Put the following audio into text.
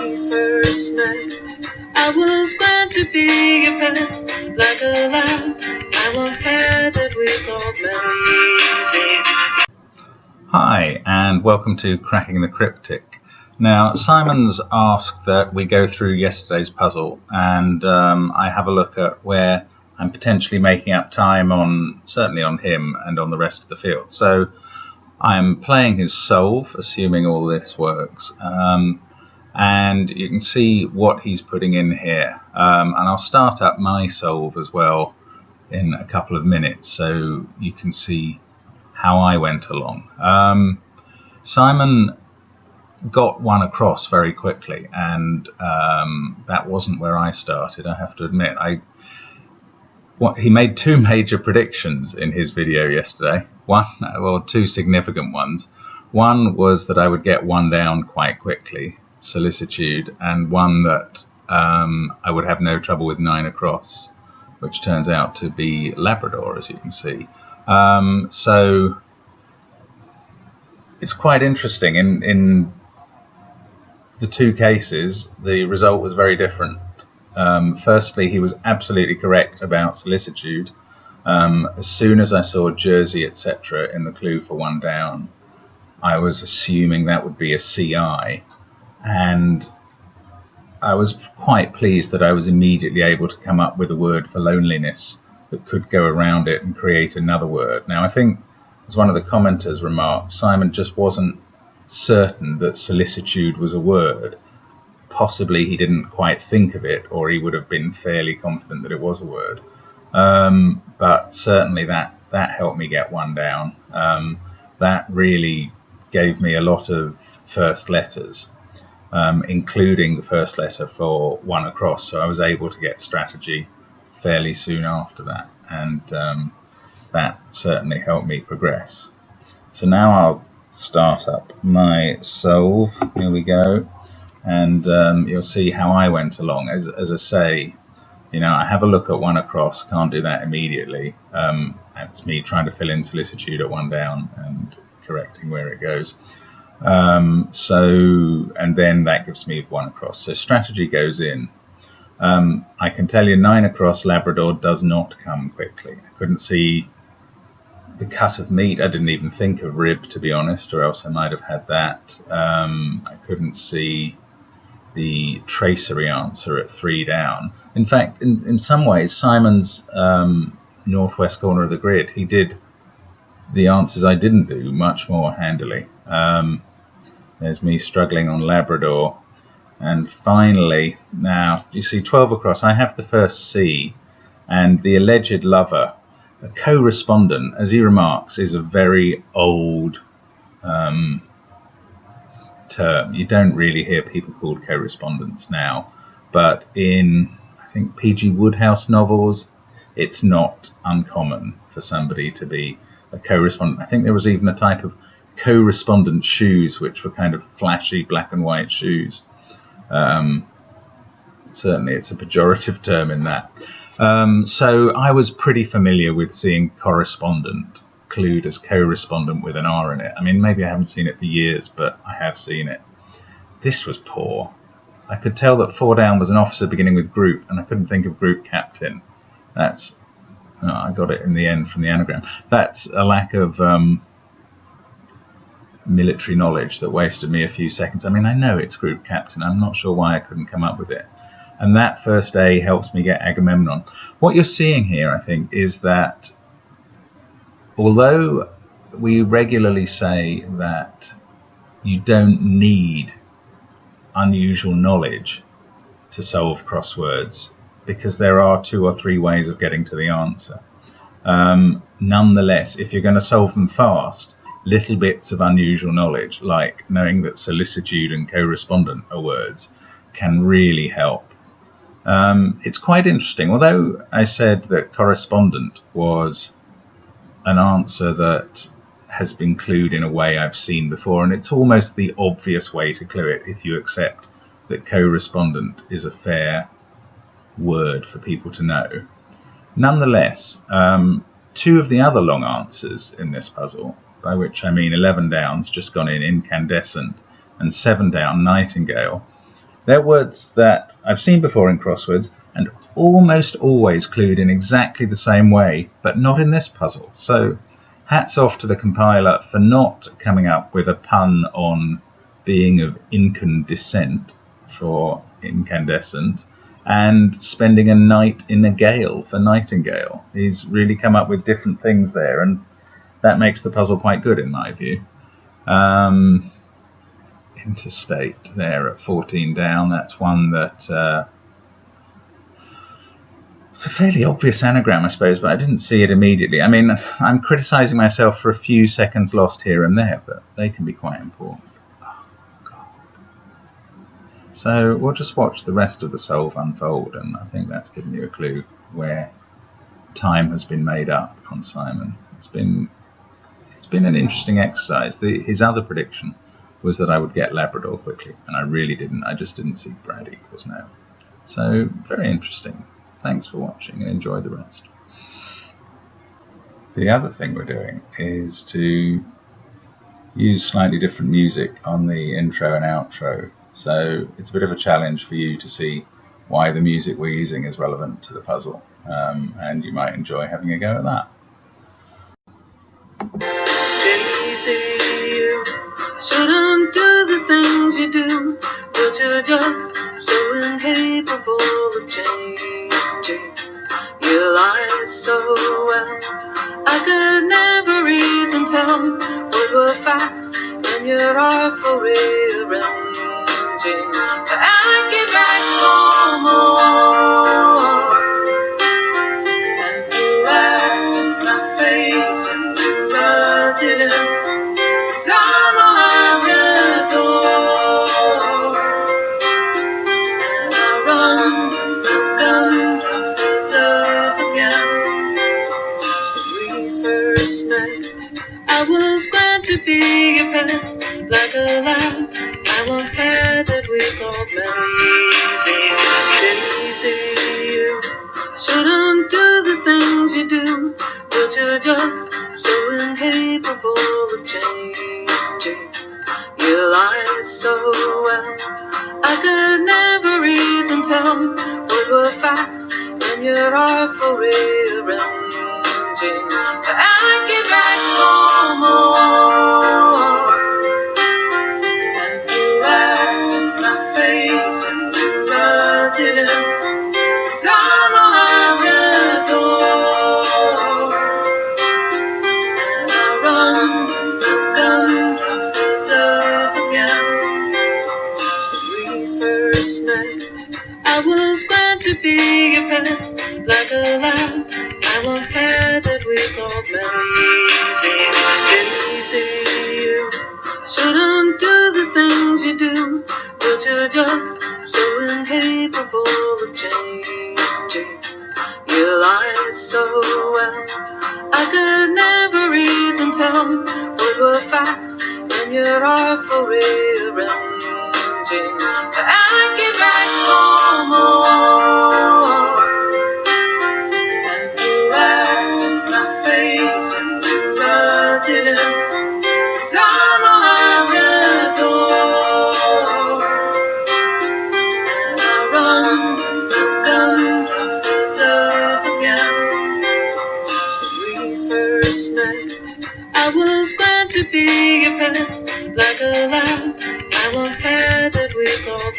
we first met, I was glad to be your pet, like a lamb. I once had that we thought meant easy. Hi, and welcome to Cracking the Cryptic. Now, Simon's asked that we go through yesterday's puzzle, and I have a look at where I'm potentially making up time certainly on him and on the rest of the field. So I'm playing his solve, assuming all this works, and you can see what he's putting in here. And I'll start up my solve as well in a couple of minutes, so you can see how I went along. Simon got one across very quickly, and that wasn't where I started, I have to admit. He made two major predictions in his video yesterday. Two significant ones. One was that I would get one down quite quickly, Solicitude, and one that I would have no trouble with 9 across, which turns out to be Labrador, as you can see. So it's quite interesting. In the two cases, the result was very different. Firstly, he was absolutely correct about Solicitude. As soon as I saw Jersey, etc. in the clue for one down, I was assuming that would be a CI, and I was quite pleased that I was immediately able to come up with a word for loneliness that could go around it and create another word. Now, I think, as one of the commenters remarked, Simon just wasn't certain that Solicitude was a word. Possibly he didn't quite think of it, or he would have been fairly confident that it was a word. But certainly that helped me get one down. That really gave me a lot of first letters, including the first letter for one across. So I was able to get strategy fairly soon after that, and that certainly helped me progress. So now I'll start up my solve. Here we go. And you'll see how I went along. As I say, I have a look at one across, can't do that immediately. It's me trying to fill in Solicitude at one down and correcting where it goes. And then that gives me one across. So strategy goes in. I can tell you 9 across Labrador does not come quickly. I couldn't see the cut of meat. I didn't even think of rib, to be honest, or else I might have had that. I couldn't see the tracery answer at 3 down. In fact, in some ways, Simon's northwest corner of the grid, he did the answers I didn't do much more handily. There's me struggling on Labrador. And finally, now, you see 12 across, I have the first C, and the alleged lover, a co-respondent, as he remarks, is a very old term. You don't really hear people called co-respondents now, but in, I think, P.G. Wodehouse novels, it's not uncommon for somebody to be a co-respondent. I think there was even a type of co-respondent shoes, which were kind of flashy black and white shoes. Certainly it's a pejorative term in that. So I was pretty familiar with seeing correspondent clued as co-respondent with an R in it. I mean, maybe I haven't seen it for years, but I have seen it. This was poor. I could tell that 4 down was an officer beginning with group, and I couldn't think of group captain. I got it in the end from the anagram. That's a lack of military knowledge that wasted me a few seconds. I mean, I know it's group captain. I'm not sure why I couldn't come up with it. And that first A helps me get Agamemnon. What you're seeing here, I think, is that although we regularly say that you don't need unusual knowledge to solve crosswords, because there are 2 or 3 ways of getting to the answer, nonetheless, if you're going to solve them fast, little bits of unusual knowledge, like knowing that solicitude and co-respondent are words, can really help. It's quite interesting. Although I said that correspondent was an answer that has been clued in a way I've seen before, and it's almost the obvious way to clue it if you accept that co-respondent is a fair word for people to know. Nonetheless, 2 of the other long answers in this puzzle, by which I mean 11 down's just gone in incandescent, and 7 down nightingale, They're words that I've seen before in crosswords and almost always clued in exactly the same way, but not in this puzzle. So hats off to the compiler for not coming up with a pun on being of Incan descent for incandescent and spending a night in a gale for nightingale. He's really come up with different things there, and that makes the puzzle quite good in my view. Interstate there at 14 down, that's one that it's a fairly obvious anagram, I suppose, but I didn't see it immediately. I mean, I'm criticising myself for a few seconds lost here and there, but they can be quite important. Oh, God. So we'll just watch the rest of the solve unfold, and I think that's given you a clue where time has been made up on Simon. It's been an interesting exercise. His other prediction was that I would get Labrador quickly, and I really didn't. I just didn't see Brad equals now. So very interesting. Thanks for watching and enjoy the rest. The other thing we're doing is to use slightly different music on the intro and outro. So it's a bit of a challenge for you to see why the music we're using is relevant to the puzzle, and you might enjoy having a go at that. Daisy, you shouldn't do the things you do, but you're just so incapable of changing. You lie so well, I could never even tell what were facts when you're artful rearranging. But I get back home, and you laughed in my face and you rubbed it in. 'Cause I'm a Labrador, and I run the gumdrops of love again. When we first met, I was glad to be your pet, like a lamb. I once said that we thought Daisy, you shouldn't do the things you do, but you're just so incapable of changing. You lie so well, I could never even tell what were facts when you're artful rearranging. But I get back home, and you laughed in my face and you rubbed it in. 'Cause I'm a Labrador, and I run the gumdrops of love again. When we first met, I was glad to be your pet, like a lamb. I once said that we thought Daisy, you shouldn't do the things you do, but you're just so incapable of changing. You lie so well, I could never even tell what were facts when you're artful rearranging. But I get back home, and you laughed in my face and you rubbed it in. 'Cause I'm a Labrador, and I run the gumdrops of love again. When we first met, I was glad to be your pet, like a lamb. I once said that we thought